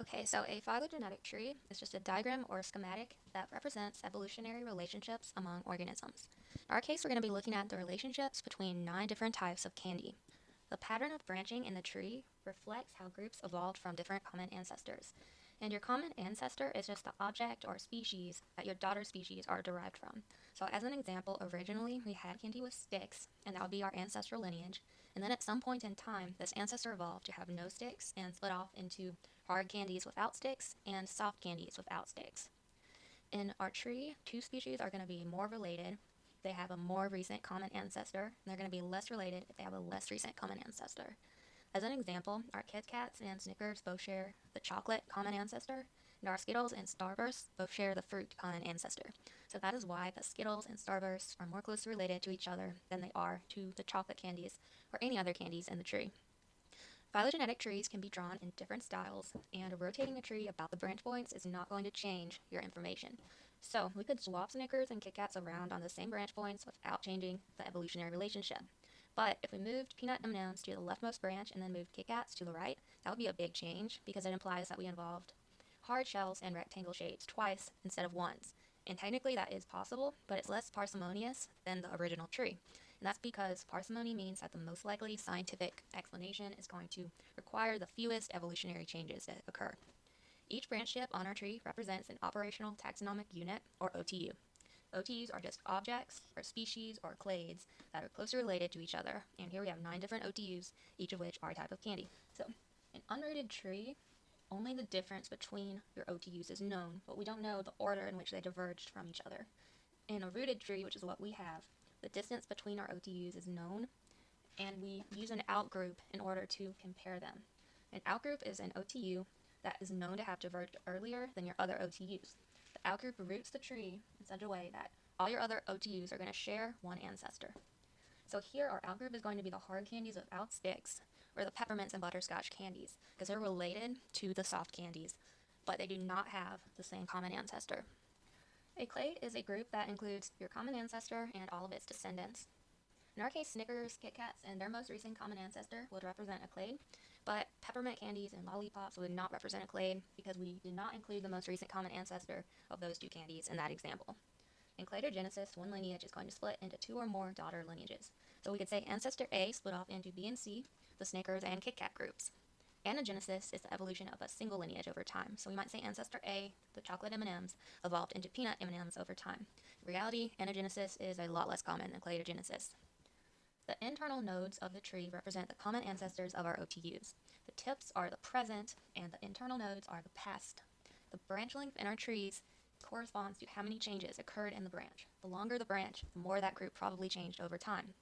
Okay, so a phylogenetic tree is just a diagram or schematic that represents evolutionary relationships among organisms. In our case, we're going to be looking at the relationships between 9 different types of candy. The pattern of branching in the tree reflects how groups evolved from different common ancestors. And your common ancestor is just the object or species that your daughter species are derived from. So as an example, originally we had candy with sticks, and that would be our ancestral lineage. And then at some point in time, this ancestor evolved to have no sticks and split off into hard candies without sticks and soft candies without sticks. In our tree, 2 species are going to be more related. They have a more recent common ancestor, and they're going to be less related if they have a less recent common ancestor. As an example, our Kit Kats and Snickers both share the chocolate common ancestor, and our Skittles and Starbursts both share the fruit common ancestor. So that is why the Skittles and Starbursts are more closely related to each other than they are to the chocolate candies or any other candies in the tree. Phylogenetic trees can be drawn in different styles, and rotating a tree about the branch points is not going to change your information. So we could swap Snickers and Kit Kats around on the same branch points without changing the evolutionary relationship. But if we moved peanut M&Ms to the leftmost branch and then moved Kit Kats to the right, that would be a big change because it implies that we involved hard shells and rectangle shapes twice instead of once. And technically that is possible, but it's less parsimonious than the original tree. And that's because parsimony means that the most likely scientific explanation is going to require the fewest evolutionary changes that occur. Each branch tip on our tree represents an operational taxonomic unit, or OTU. OTUs are just objects, or species, or clades that are closely related to each other. And here we have 9 different OTUs, each of which are a type of candy. So, an unrooted tree, only the difference between your OTUs is known, but we don't know the order in which they diverged from each other. In a rooted tree, which is what we have, the distance between our OTUs is known, and we use an outgroup in order to compare them. An outgroup is an OTU that is known to have diverged earlier than your other OTUs. The outgroup roots the tree in such a way that all your other OTUs are going to share one ancestor. So here our outgroup is going to be the hard candies without sticks, or the peppermints and butterscotch candies, because they're related to the soft candies, but they do not have the same common ancestor. A clade is a group that includes your common ancestor and all of its descendants. In our case, Snickers, Kit Kats, and their most recent common ancestor would represent a clade, but peppermint candies and lollipops would not represent a clade because we did not include the most recent common ancestor of those 2 candies in that example. In cladogenesis, one lineage is going to split into 2 or more daughter lineages. So we could say ancestor A split off into B and C, the Snickers and Kit Kat groups. Anagenesis is the evolution of a single lineage over time. So we might say ancestor A, the chocolate M&Ms, evolved into peanut M&Ms over time. In reality, anagenesis is a lot less common than cladogenesis. The internal nodes of the tree represent the common ancestors of our OTUs. The tips are the present, and the internal nodes are the past. The branch length in our trees corresponds to how many changes occurred in the branch. The longer the branch, the more that group probably changed over time.